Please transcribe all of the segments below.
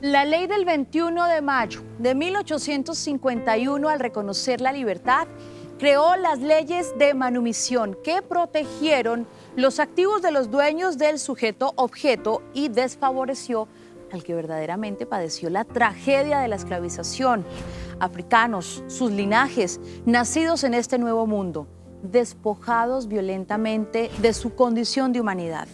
La ley del 21 de mayo de 1851, al reconocer la libertad, creó las leyes de manumisión que protegieron los activos de los dueños del sujeto objeto y desfavoreció al que verdaderamente padeció la tragedia de la esclavización. Africanos, sus linajes, nacidos en este nuevo mundo, despojados violentamente de su condición de humanidad.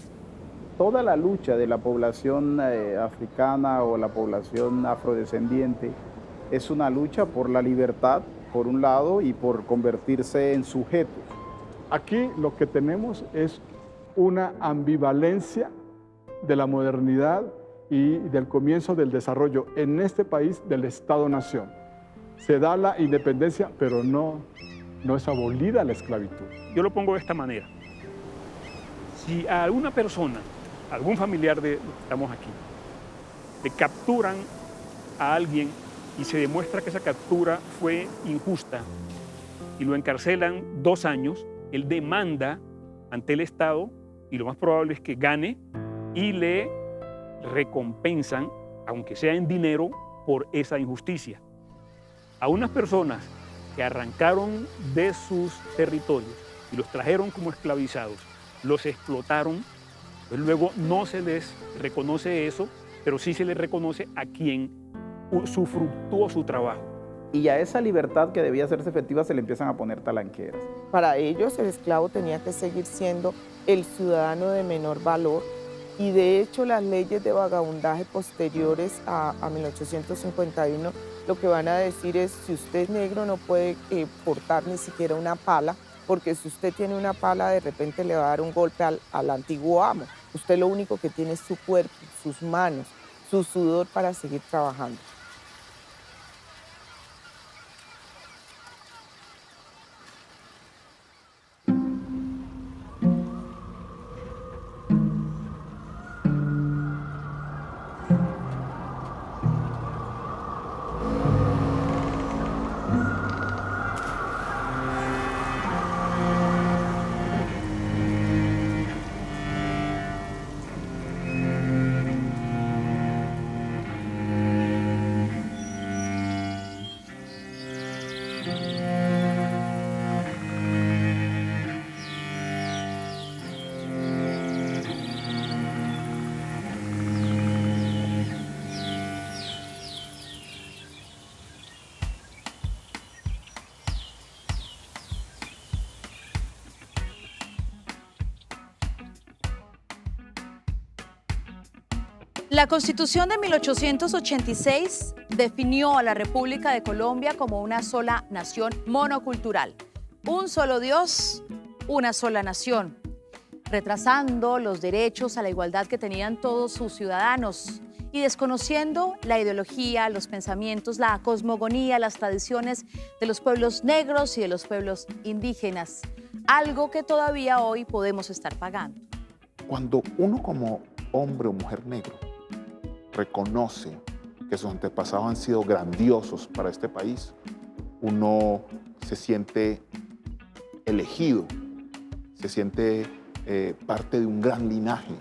Toda la lucha de la población africana o la población afrodescendiente es una lucha por la libertad, por un lado, y por convertirse en sujetos. Aquí lo que tenemos es una ambivalencia de la modernidad y del comienzo del desarrollo en este país del Estado-Nación. Se da la independencia, pero no es abolida la esclavitud. Yo lo pongo de esta manera. Si a alguna persona, algún familiar de estamos aquí, le capturan a alguien y se demuestra que esa captura fue injusta y lo encarcelan 2 años, él demanda ante el Estado y lo más probable es que gane y le recompensan, aunque sea en dinero, por esa injusticia. A unas personas que arrancaron de sus territorios y los trajeron como esclavizados, los explotaron, pues luego no se les reconoce eso, pero sí se les reconoce a quien usufructuó su trabajo. Y a esa libertad que debía hacerse efectiva se le empiezan a poner talanqueras. Para ellos el esclavo tenía que seguir siendo el ciudadano de menor valor y de hecho las leyes de vagabundaje posteriores a 1851 lo que van a decir es si usted es negro no puede portar ni siquiera una pala, porque si usted tiene una pala de repente le va a dar un golpe al antiguo amo. Usted lo único que tiene es su cuerpo, sus manos, su sudor para seguir trabajando. La Constitución de 1886 definió a la República de Colombia como una sola nación monocultural, un solo Dios, una sola nación, retrasando los derechos a la igualdad que tenían todos sus ciudadanos y desconociendo la ideología, los pensamientos, la cosmogonía, las tradiciones de los pueblos negros y de los pueblos indígenas, algo que todavía hoy podemos estar pagando. Cuando uno como hombre o mujer negro reconoce que sus antepasados han sido grandiosos para este país, uno se siente elegido, se siente parte de un gran linaje,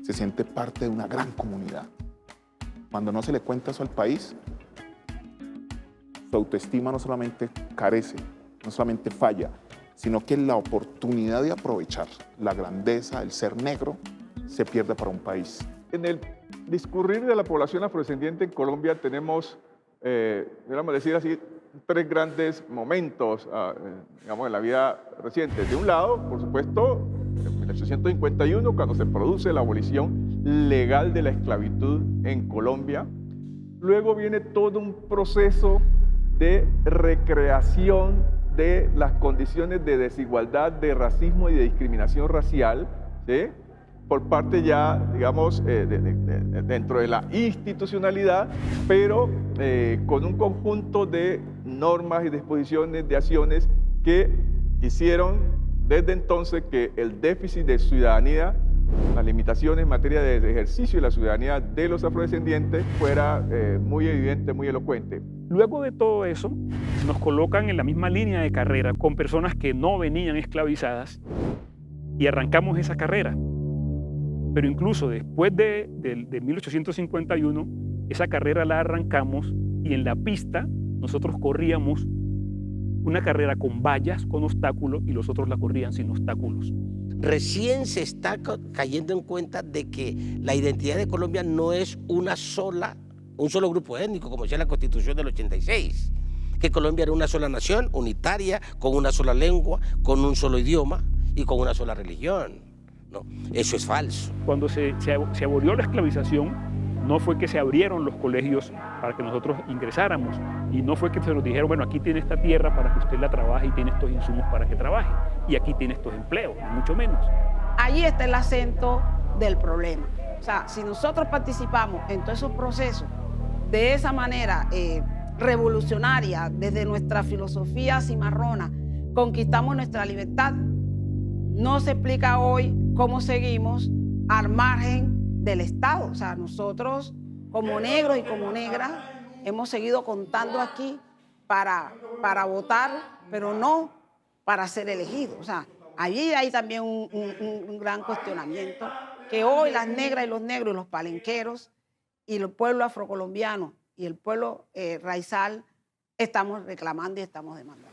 se siente parte de una gran comunidad. Cuando no se le cuenta eso al país, su autoestima no solamente carece, no solamente falla, sino que la oportunidad de aprovechar la grandeza del ser negro se pierde para un país. En el discurrir de la población afrodescendiente en Colombia tenemos, digamos decir así, 3 grandes momentos, digamos, en la vida reciente. De un lado, por supuesto, en 1851, cuando se produce la abolición legal de la esclavitud en Colombia. Luego viene todo un proceso de recreación de las condiciones de desigualdad, de racismo y de discriminación racial, ¿sí?, por parte ya, digamos, dentro de la institucionalidad, pero con un conjunto de normas y disposiciones de acciones que hicieron desde entonces que el déficit de ciudadanía, las limitaciones en materia de ejercicio de la ciudadanía de los afrodescendientes fuera muy evidente, muy elocuente. Luego de todo eso, nos colocan en la misma línea de carrera con personas que no venían esclavizadas y arrancamos esa carrera. Pero incluso después de 1851, esa carrera la arrancamos y en la pista nosotros corríamos una carrera con vallas, con obstáculos, y los otros la corrían sin obstáculos. Recién se está cayendo en cuenta de que la identidad de Colombia no es un solo grupo étnico, como decía la Constitución del 86, que Colombia era una sola nación, unitaria, con una sola lengua, con un solo idioma y con una sola religión. No, eso es falso. Cuando se abolió la esclavización, no fue que se abrieron los colegios para que nosotros ingresáramos, y no fue que se nos dijeron, bueno, aquí tiene esta tierra para que usted la trabaje y tiene estos insumos para que trabaje, y aquí tiene estos empleos, ni mucho menos. Allí está el acento del problema. O sea, si nosotros participamos en todos esos procesos de esa manera revolucionaria, desde nuestra filosofía cimarrona, conquistamos nuestra libertad, no se explica hoy cómo seguimos al margen del Estado. O sea, nosotros como negros y como negras hemos seguido contando aquí para votar, pero no para ser elegidos. O sea, allí hay también un gran cuestionamiento que hoy las negras y los negros y los palenqueros y el pueblo afrocolombiano y el pueblo raizal estamos reclamando y estamos demandando.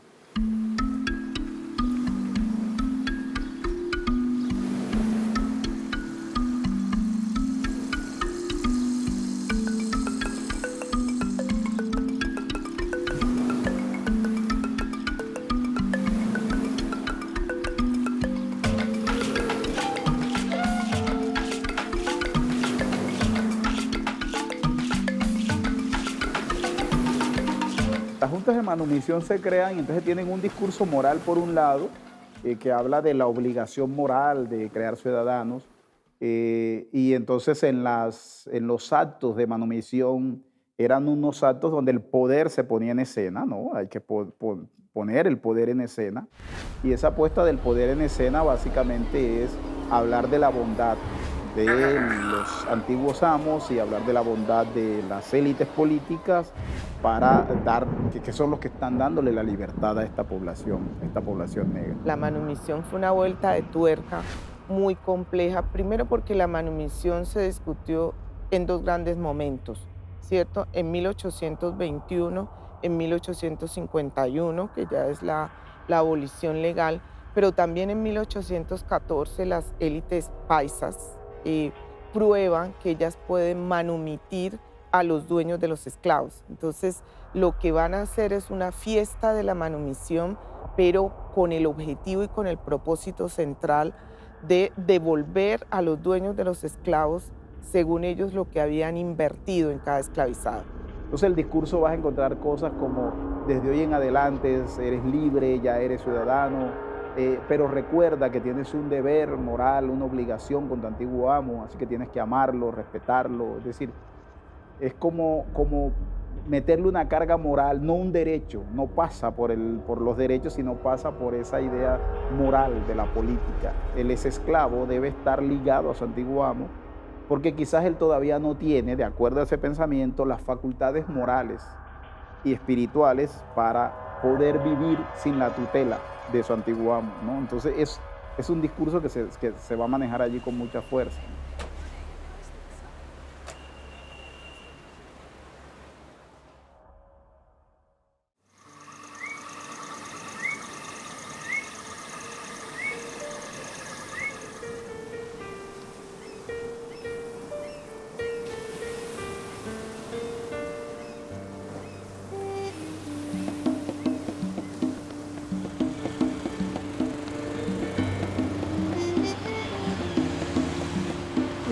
Las juntas de manumisión se crean y entonces tienen un discurso moral por un lado, que habla de la obligación moral de crear ciudadanos, y entonces en los actos de manumisión eran unos actos donde el poder se ponía en escena, ¿no? Hay que poner el poder en escena, y esa puesta del poder en escena básicamente es hablar de la bondad de los antiguos amos y hablar de la bondad de las élites políticas para dar, que son los que están dándole la libertad a esta población negra. La manumisión fue una vuelta de tuerca muy compleja, primero porque la manumisión se discutió en dos grandes momentos, ¿cierto? En 1821, en 1851, que ya es la abolición legal, pero también en 1814 las élites paisas prueban que ellas pueden manumitir a los dueños de los esclavos. Entonces, lo que van a hacer es una fiesta de la manumisión, pero con el objetivo y con el propósito central de devolver a los dueños de los esclavos, según ellos, lo que habían invertido en cada esclavizado. Entonces, el discurso vas a encontrar cosas como, desde hoy en adelante eres libre, ya eres ciudadano, pero recuerda que tienes un deber moral, una obligación con tu antiguo amo, así que tienes que amarlo, respetarlo. Es decir, es como meterle una carga moral, no un derecho, no pasa por los derechos, sino pasa por esa idea moral de la política. El esclavo debe estar ligado a su antiguo amo, porque quizás él todavía no tiene, de acuerdo a ese pensamiento, las facultades morales y espirituales para poder vivir sin la tutela de su antiguo amo, ¿no? Entonces es un discurso que se va a manejar allí con mucha fuerza.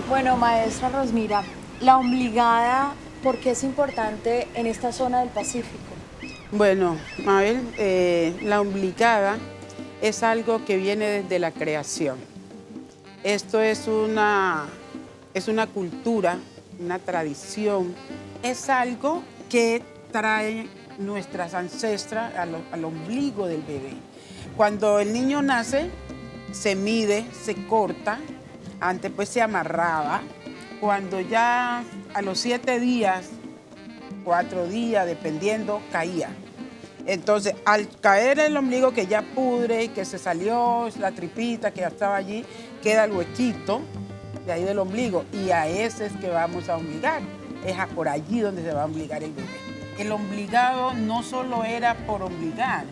Bueno, maestra Rosmira, la obligada, ¿por qué es importante en esta zona del Pacífico? Bueno, Mabel, la obligada es algo que viene desde la creación. Esto es una cultura, una tradición, es algo que trae nuestras ancestras al ombligo del bebé. Cuando el niño nace, se mide, se corta. Antes pues se amarraba, cuando ya a los 7 días, 4 días, dependiendo, caía. Entonces, al caer el ombligo que ya pudre y que se salió la tripita que ya estaba allí, queda el huequito de ahí del ombligo y a ese es que vamos a obligar. es por allí donde se va a obligar el bebé. El obligado no solo era por obligar,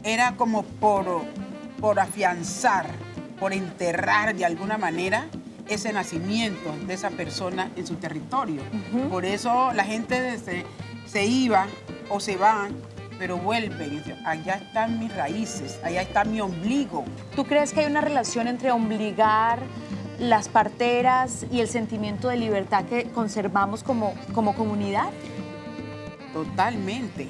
era como por afianzar, por enterrar de alguna manera ese nacimiento de esa persona en su territorio. Por eso la gente se iba o se van, pero vuelven y dicen, allá están mis raíces, allá está mi ombligo. ¿Tú crees que hay una relación entre obligar, las parteras y el sentimiento de libertad que conservamos como comunidad? Totalmente,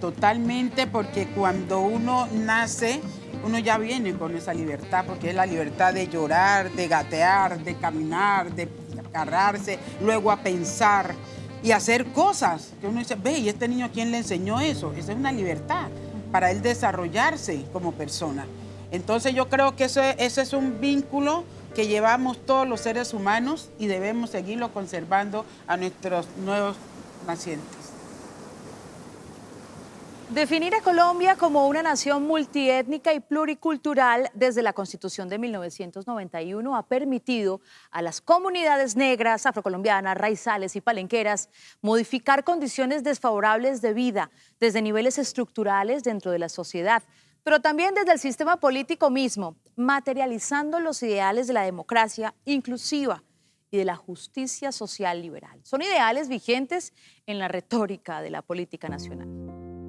totalmente, porque cuando uno nace, uno ya viene con esa libertad, porque es la libertad de llorar, de gatear, de caminar, de agarrarse, luego a pensar y hacer cosas que uno dice, ve, ¿y este niño quién le enseñó eso? Esa es una libertad para él desarrollarse como persona. Entonces yo creo que ese es un vínculo que llevamos todos los seres humanos y debemos seguirlo conservando a nuestros nuevos nacientes. Definir a Colombia como una nación multiétnica y pluricultural desde la Constitución de 1991 ha permitido a las comunidades negras, afrocolombianas, raizales y palenqueras modificar condiciones desfavorables de vida desde niveles estructurales dentro de la sociedad, pero también desde el sistema político mismo, materializando los ideales de la democracia inclusiva y de la justicia social liberal. Son ideales vigentes en la retórica de la política nacional.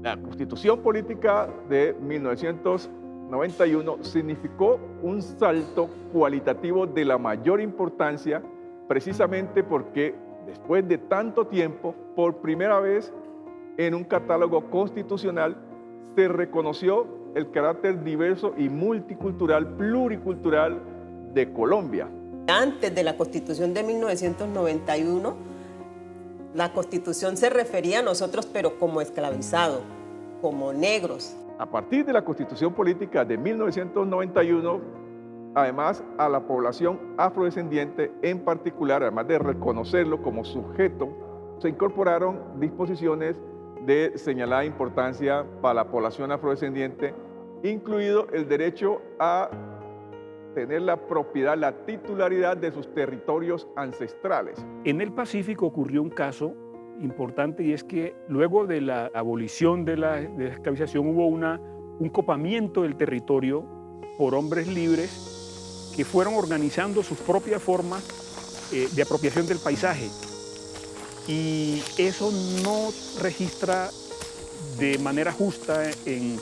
La Constitución Política de 1991 significó un salto cualitativo de la mayor importancia, precisamente porque después de tanto tiempo, por primera vez en un catálogo constitucional, se reconoció el carácter diverso y multicultural, pluricultural de Colombia. Antes de la Constitución de 1991, la Constitución se refería a nosotros, pero como esclavizados, como negros. A partir de la Constitución Política de 1991, además a la población afrodescendiente en particular, además de reconocerlo como sujeto, se incorporaron disposiciones de señalada importancia para la población afrodescendiente, incluido el derecho a tener la propiedad, la titularidad de sus territorios ancestrales. En el Pacífico ocurrió un caso importante y es que luego de la abolición de la esclavización hubo un copamiento del territorio por hombres libres que fueron organizando sus propias formas de apropiación del paisaje. Y eso no registra de manera justa en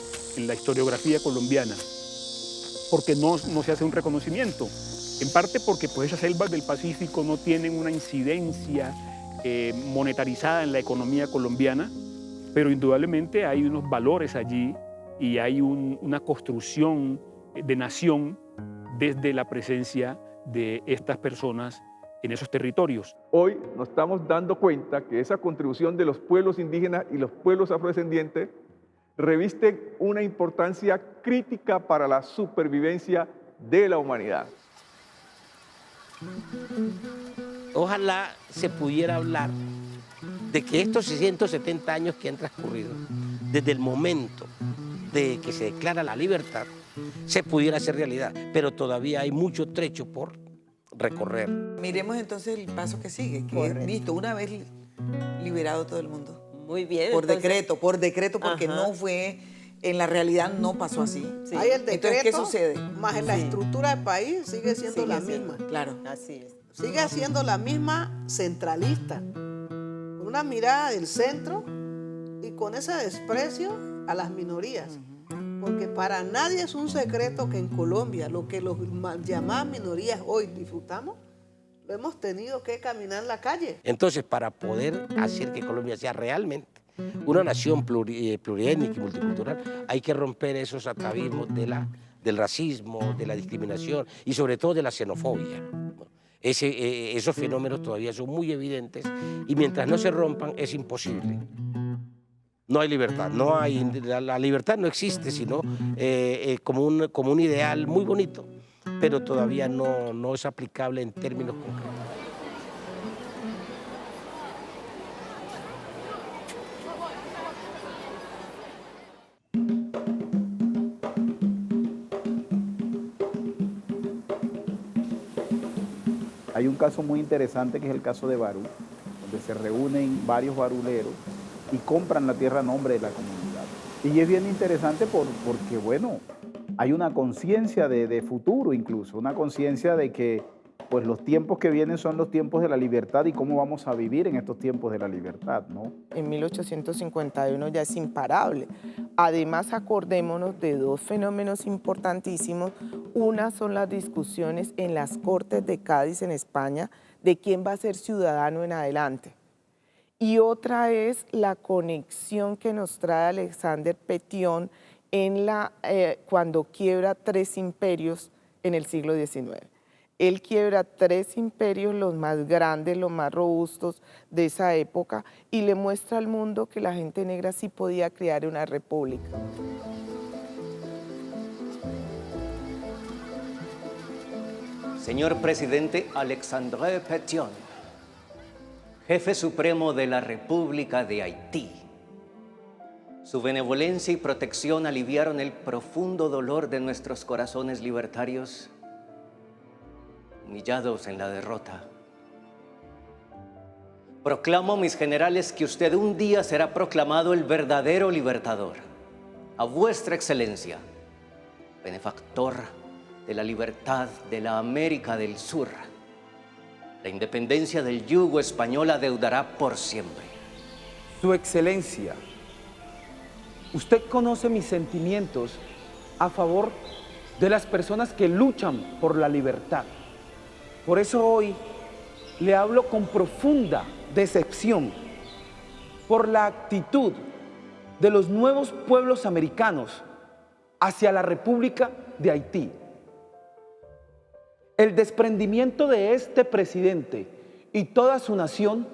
la historiografía colombiana, porque no se hace un reconocimiento. En parte porque pues, esas selvas del Pacífico no tienen una incidencia monetarizada en la economía colombiana, pero indudablemente hay unos valores allí y hay una construcción de nación desde la presencia de estas personas en esos territorios. Hoy nos estamos dando cuenta que esa contribución de los pueblos indígenas y los pueblos afrodescendientes reviste una importancia crítica para la supervivencia de la humanidad. Ojalá se pudiera hablar de que estos 170 años que han transcurrido, desde el momento de que se declara la libertad, se pudiera hacer realidad, pero todavía hay mucho trecho por recorrer. Miremos entonces el paso que sigue, que es listo, una vez liberado todo el mundo. Muy bien. Por entonces, decreto, porque ajá. no fue, en la realidad no pasó así. Sí. Hay el decreto, Entonces, ¿qué sucede? más en la Sí. estructura del país sigue siendo la misma. Claro. Así es. Sigue siendo la misma centralista, con una mirada del centro y con ese desprecio a las minorías. Porque para nadie es un secreto que en Colombia lo que los llamadas minorías hoy disfrutamos, lo hemos tenido que caminar en la calle. Entonces, para poder hacer que Colombia sea realmente una nación pluriétnica y multicultural, hay que romper esos atavismos del racismo, de la discriminación y sobre todo de la xenofobia. Esos fenómenos todavía son muy evidentes y mientras no se rompan es imposible. No hay libertad, la libertad no existe, sino como un ideal muy bonito, pero todavía no es aplicable en términos concretos. Hay un caso muy interesante que es el caso de Barú. donde se reúnen varios baruleros y compran la tierra a nombre de la comunidad. Y es bien interesante porque, bueno, hay una conciencia de futuro incluso, una conciencia de que pues los tiempos que vienen son los tiempos de la libertad y cómo vamos a vivir en estos tiempos de la libertad, ¿no? En 1851 ya es imparable. Además, acordémonos de dos fenómenos importantísimos. Una son las discusiones en las Cortes de Cádiz en España de quién va a ser ciudadano en adelante. Y otra es la conexión que nos trae Alexander Pétion cuando quiebra 3 imperios en el siglo XIX. Él quiebra 3 imperios, los más grandes, los más robustos de esa época, y le muestra al mundo que la gente negra sí podía crear una república. Señor presidente Alexandre Pétion, jefe supremo de la República de Haití, su benevolencia y protección aliviaron el profundo dolor de nuestros corazones libertarios, humillados en la derrota. Proclamo, mis generales, que usted un día será proclamado el verdadero libertador. A vuestra excelencia, benefactor de la libertad de la América del Sur. La independencia del yugo español adeudará por siempre. Su excelencia, usted conoce mis sentimientos a favor de las personas que luchan por la libertad. Por eso hoy le hablo con profunda decepción por la actitud de los nuevos pueblos americanos hacia la República de Haití. El desprendimiento de este presidente y toda su nación,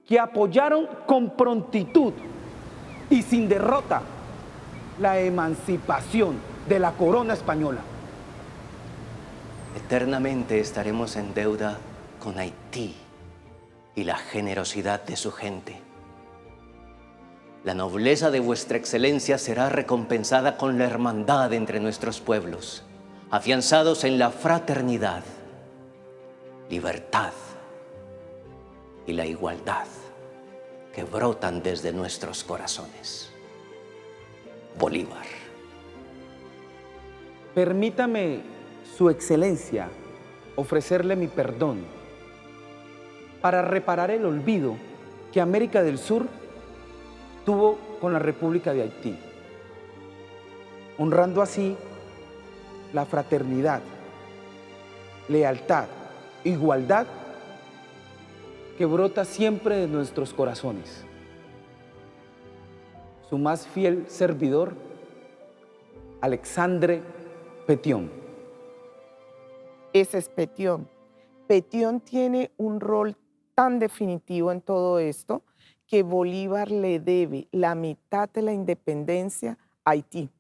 que apoyaron con prontitud y sin derrota la emancipación de la corona española. Eternamente estaremos en deuda con Haití y la generosidad de su gente. La nobleza de vuestra excelencia será recompensada con la hermandad entre nuestros pueblos, afianzados en la fraternidad, libertad y la igualdad que brotan desde nuestros corazones. Bolívar. Permítame, Su Excelencia, ofrecerle mi perdón para reparar el olvido que América del Sur tuvo con la República de Haití, honrando así la fraternidad, lealtad, igualdad que brota siempre de nuestros corazones. Su más fiel servidor, Alexandre Pétion. Ese es Pétion. Pétion tiene un rol tan definitivo en todo esto que Bolívar le debe la mitad de la independencia a Haití.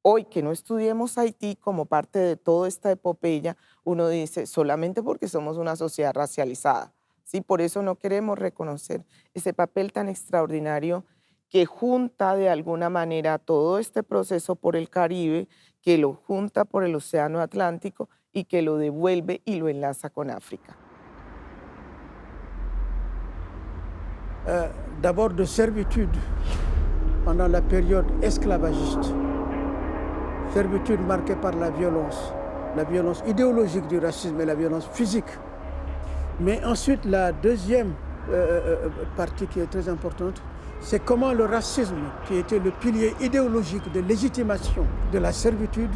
Hoy que no estudiemos Haití como parte de toda esta epopeya, uno dice solamente porque somos una sociedad racializada. ¿Sí? Por eso no queremos reconocer ese papel tan extraordinario que junta de alguna manera todo este proceso por el Caribe, que lo junta por el Océano Atlántico y que lo devuelve y lo enlaza con África. D'abord de servitude pendant la période esclavagiste. Servitude marquée par la violence idéologique du racisme et la violence physique. Mais ensuite, la deuxième partie qui est très importante, c'est comment le racisme, qui était le pilier idéologique de légitimation de la servitude,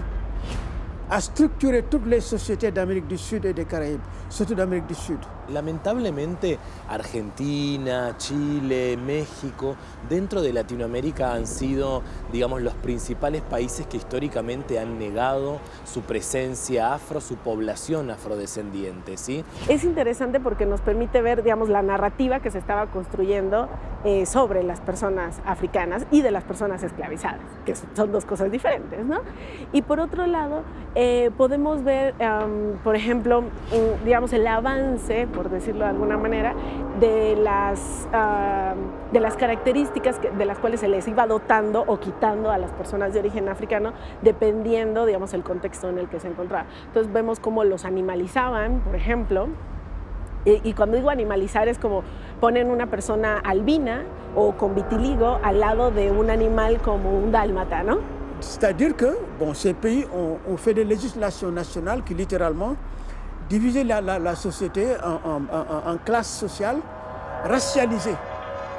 a structuré toutes les sociétés d'Amérique du Sud et des Caraïbes, surtout d'Amérique du Sud. Lamentablemente, Argentina, Chile, México, dentro de Latinoamérica han sido, digamos, los principales países que históricamente han negado su presencia afro, su población afrodescendiente, ¿sí? Es interesante porque nos permite ver, digamos, la narrativa que se estaba construyendo sobre las personas africanas y de las personas esclavizadas, que son dos cosas diferentes, ¿no? Y por otro lado, podemos ver, por ejemplo, digamos, el avance, por decirlo de alguna manera, de las características de las cuales se les iba dotando o quitando a las personas de origen africano, dependiendo, digamos, el contexto en el que se encontraba. Entonces vemos cómo los animalizaban, por ejemplo, Y cuando digo animalizar es como ponen una persona albina o con vitiligo al lado de un animal como un dálmata, ¿no? C'est-à-dire que, bon, ces pays ont fait des législations nationales qui littéralement divisaient la société en classes sociales racialisées.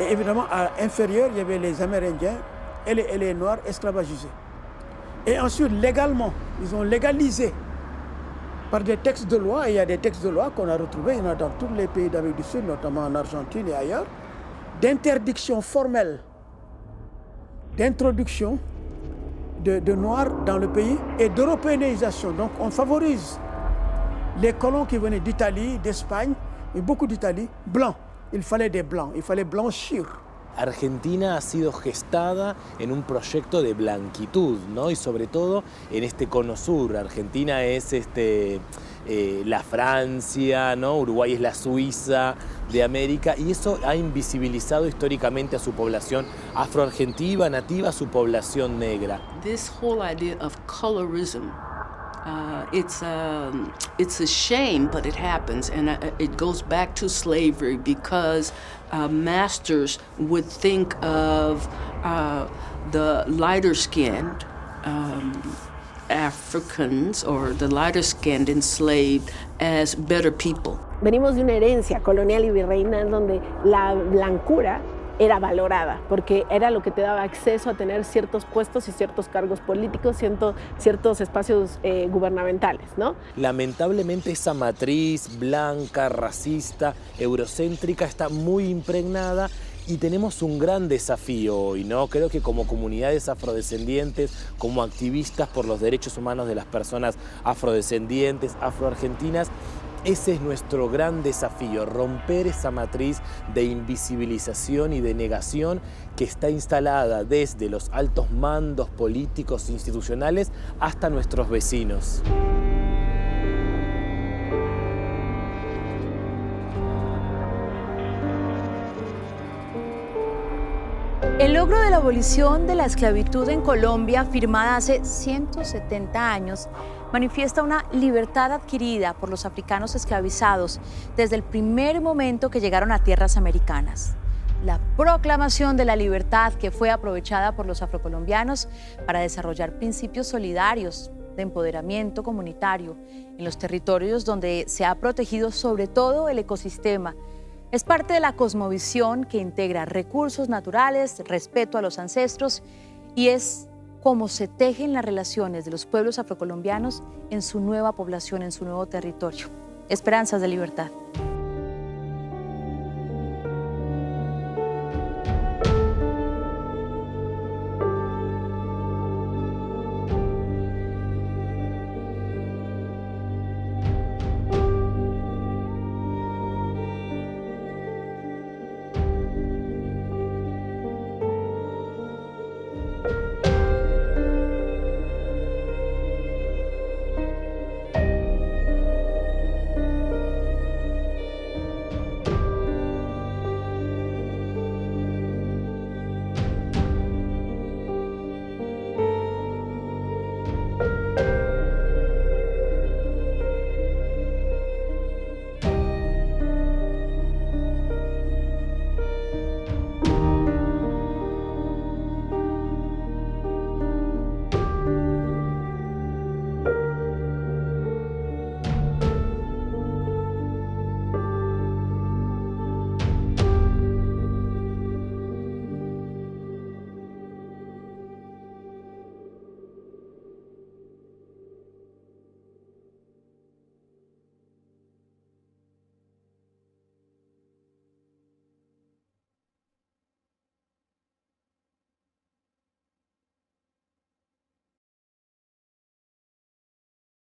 Et évidemment, à l'inférieur, il y avait les Amérindiens et les Noirs esclavagisés. Et ensuite, légalement, ils ont légalisé par des textes de loi, et il y a des textes de loi qu'on a retrouvés, il y en a dans tous les pays d'Amérique du Sud, notamment en Argentine et ailleurs, d'interdiction formelle, d'introduction de Noirs dans le pays et d'européanisation. Donc on favorise les colons qui venaient d'Italie, d'Espagne, et beaucoup d'Italie, blancs. Il fallait des blancs, il fallait blanchir. Argentina ha sido gestada en un proyecto de blanquitud, ¿no? Y sobre todo en este cono sur. Argentina es la Francia, ¿no? Uruguay es la Suiza de América, y eso ha invisibilizado históricamente a su población afroargentina, nativa, a su población negra. This whole idea of colorism, it's a shame, but it happens, and it goes back to slavery because masters would think of the lighter-skinned Africans or the lighter-skinned enslaved as better people. Venimos de una herencia colonial y virreinal donde la blancura era valorada, porque era lo que te daba acceso a tener ciertos puestos y ciertos cargos políticos, ciertos espacios gubernamentales, ¿no? Lamentablemente esa matriz blanca, racista, eurocéntrica está muy impregnada y tenemos un gran desafío hoy, ¿no? Creo que como comunidades afrodescendientes, como activistas por los derechos humanos de las personas afrodescendientes, afroargentinas, ese es nuestro gran desafío, romper esa matriz de invisibilización y de negación que está instalada desde los altos mandos políticos e institucionales hasta nuestros vecinos. El logro de la abolición de la esclavitud en Colombia, firmada hace 170 años, manifiesta una libertad adquirida por los africanos esclavizados desde el primer momento que llegaron a tierras americanas. La proclamación de la libertad que fue aprovechada por los afrocolombianos para desarrollar principios solidarios de empoderamiento comunitario en los territorios donde se ha protegido sobre todo el ecosistema. Es parte de la cosmovisión que integra recursos naturales, respeto a los ancestros, y es cómo se tejen las relaciones de los pueblos afrocolombianos en su nueva población, en su nuevo territorio. Esperanzas de libertad.